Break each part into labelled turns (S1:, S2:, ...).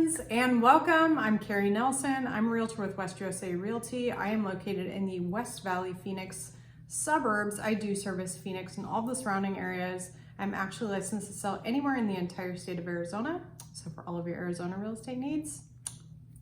S1: friends, and welcome. I'm Carrie Nelson. I'm a realtor with West USA Realty. I am located in the West Valley, Phoenix suburbs. I do service Phoenix and all the surrounding areas. I'm actually licensed to sell anywhere in the entire state of Arizona. So for all of your Arizona real estate needs,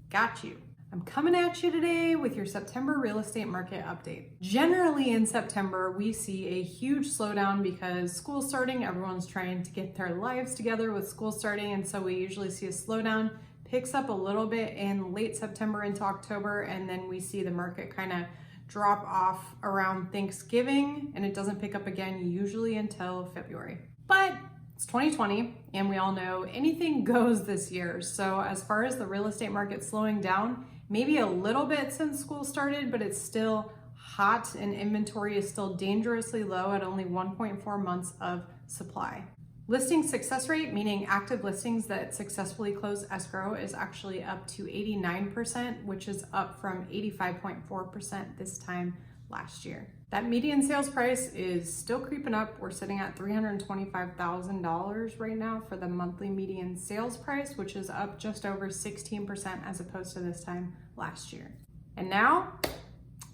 S1: got you. I'm coming at you today with your September real estate market update. Generally in September, we see a huge slowdown because school's starting. Everyone's trying to get their lives together with school starting. And so we usually see a slowdown, picks up a little bit in late September into October. And then we see the market kind of drop off around Thanksgiving, and it doesn't pick up again usually until February. But it's 2020 and we all know anything goes this year. So as far as the real estate market slowing down, maybe a little bit since school started, but it's still hot and inventory is still dangerously low at only 1.4 months of supply. Listing success rate, meaning active listings that successfully close escrow, is actually up to 89%, which is up from 85.4% this time last year. That median sales price is still creeping up. We're sitting at $325,000 right now for the monthly median sales price, which is up just over 16% as opposed to this time last year. And now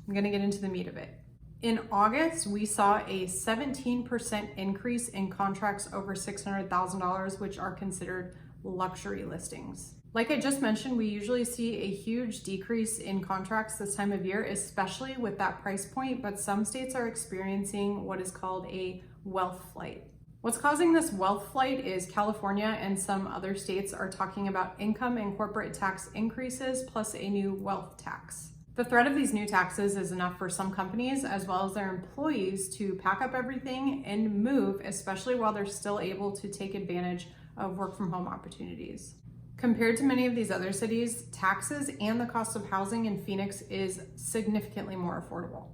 S1: I'm gonna get into the meat of it. In August, we saw a 17% increase in contracts over $600,000, which are considered luxury listings. Like I just mentioned, we usually see a huge decrease in contracts this time of year, especially with that price point, but some states are experiencing what is called a wealth flight. What's causing this wealth flight is California and some other states are talking about income and corporate tax increases plus a new wealth tax. The threat of these new taxes is enough for some companies as well as their employees to pack up everything and move, especially while they're still able to take advantage of work from home opportunities. Compared to many of these other cities, taxes and the cost of housing in Phoenix is significantly more affordable.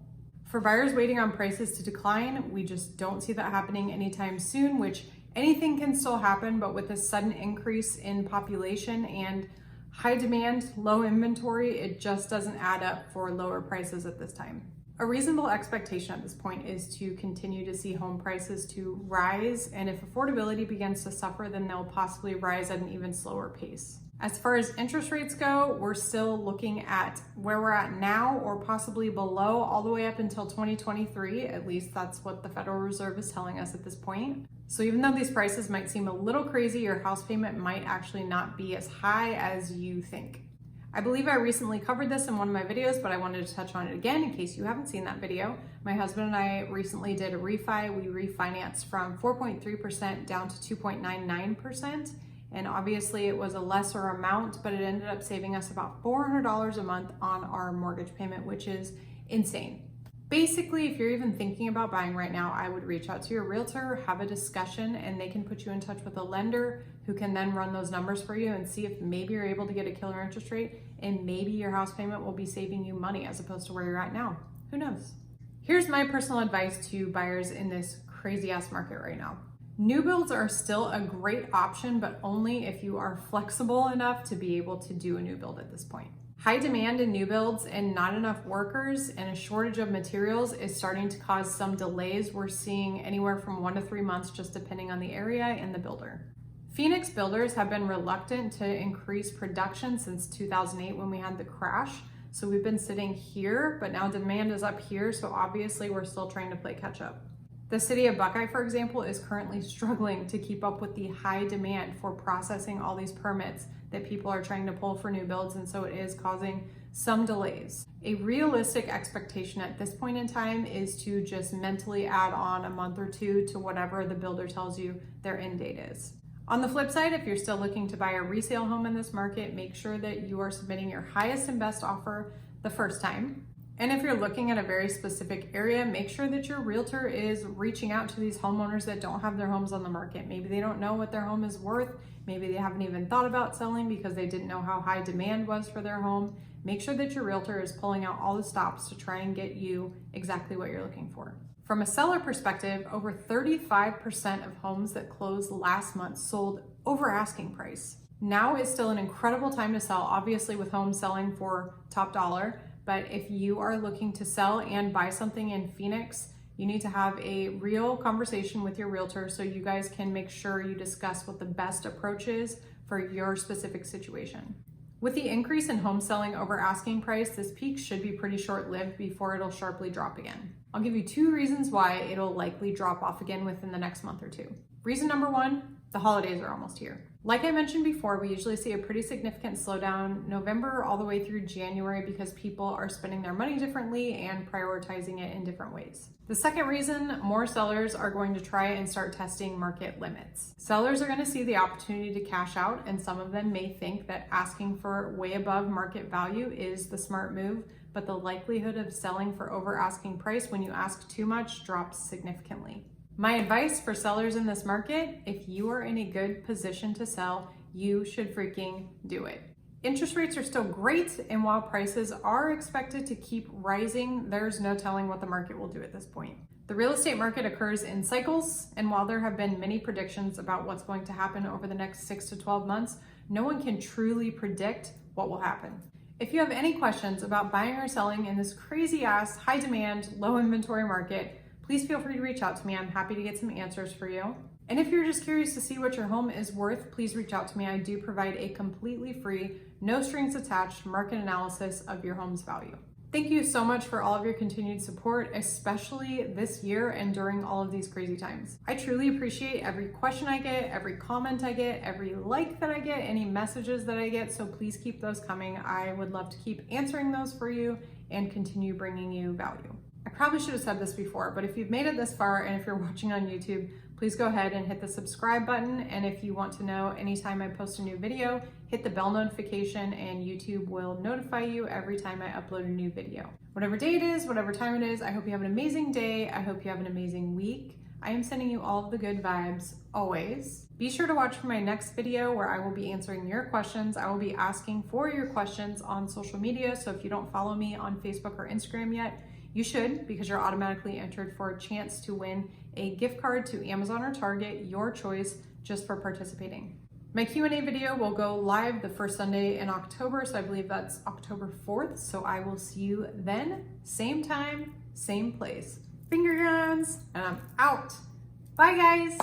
S1: For buyers waiting on prices to decline, we just don't see that happening anytime soon, which anything can still happen, but with this sudden increase in population and high demand, low inventory, it just doesn't add up for lower prices at this time. A reasonable expectation at this point is to continue to see home prices to rise, and if affordability begins to suffer, then they'll possibly rise at an even slower pace. As far as interest rates go, we're still looking at where we're at now or possibly below all the way up until 2023. At least that's what the Federal Reserve is telling us at this point. So even though these prices might seem a little crazy, your house payment might actually not be as high as you think. I believe I recently covered this in one of my videos, but I wanted to touch on it again in case you haven't seen that video. My husband and I recently did a refi. We refinanced from 4.3% down to 2.99%. And obviously it was a lesser amount, but it ended up saving us about $400 a month on our mortgage payment, which is insane. Basically, if you're even thinking about buying right now, I would reach out to your realtor, have a discussion, and they can put you in touch with a lender who can then run those numbers for you and see if maybe you're able to get a killer interest rate and maybe your house payment will be saving you money as opposed to where you're at now. Who knows? Here's my personal advice to buyers in this crazy ass market right now. New builds are still a great option, but only if you are flexible enough to be able to do a new build at this point. High demand in new builds and not enough workers and a shortage of materials is starting to cause some delays. We're seeing anywhere from 1 to 3 months, just depending on the area and the builder. Phoenix builders have been reluctant to increase production since 2008 when we had the crash. So we've been sitting here, but now demand is up here. So obviously we're still trying to play catch up. The city of Buckeye, for example, is currently struggling to keep up with the high demand for processing all these permits that people are trying to pull for new builds, and so it is causing some delays. A realistic expectation at this point in time is to just mentally add on a month or two to whatever the builder tells you their end date is. On the flip side, if you're still looking to buy a resale home in this market, make sure that you are submitting your highest and best offer the first time. And if you're looking at a very specific area, make sure that your realtor is reaching out to these homeowners that don't have their homes on the market. Maybe they don't know what their home is worth. Maybe they haven't even thought about selling because they didn't know how high demand was for their home. Make sure that your realtor is pulling out all the stops to try and get you exactly what you're looking for. From a seller perspective, over 35% of homes that closed last month sold over asking price. Now is still an incredible time to sell, obviously with homes selling for top dollar. But if you are looking to sell and buy something in Phoenix, you need to have a real conversation with your realtor so you guys can make sure you discuss what the best approach is for your specific situation. With the increase in home selling over asking price, this peak should be pretty short-lived before it'll sharply drop again. I'll give you 2 reasons why it'll likely drop off again within the next month or 2. Reason number 1, the holidays are almost here. Like I mentioned before, we usually see a pretty significant slowdown November all the way through January because people are spending their money differently and prioritizing it in different ways. The second reason, more sellers are going to try and start testing market limits. Sellers are going to see the opportunity to cash out, and some of them may think that asking for way above market value is the smart move, but the likelihood of selling for over asking price when you ask too much drops significantly. My advice for sellers in this market, if you are in a good position to sell, you should freaking do it. Interest rates are still great, and while prices are expected to keep rising, there's no telling what the market will do at this point. The real estate market occurs in cycles, and while there have been many predictions about what's going to happen over the next 6 to 12 months, no one can truly predict what will happen. If you have any questions about buying or selling in this crazy ass, high demand, low inventory market, please feel free to reach out to me. I'm happy to get some answers for you. And if you're just curious to see what your home is worth, please reach out to me. I do provide a completely free, no strings attached market analysis of your home's value. Thank you so much for all of your continued support, especially this year and during all of these crazy times. I truly appreciate every question I get, every comment I get, every like that I get, any messages that I get, so please keep those coming. I would love to keep answering those for you and continue bringing you value. I probably should have said this before, but if you've made it this far and if you're watching on YouTube, please go ahead and hit the subscribe button. And if you want to know anytime I post a new video, hit the bell notification and YouTube will notify you every time I upload a new video. Whatever day it is, whatever time it is, I hope you have an amazing day. I hope you have an amazing week. I am sending you all of the good vibes always. Be sure to watch for my next video where I will be answering your questions. I will be asking for your questions on social media. So if you don't follow me on Facebook or Instagram yet, you should, because you're automatically entered for a chance to win a gift card to Amazon or Target, your choice, just for participating. My Q&A video will go live the first Sunday in October, so I believe that's October 4th. So I will see you then, same time, same place. Finger guns, and I'm out. Bye guys.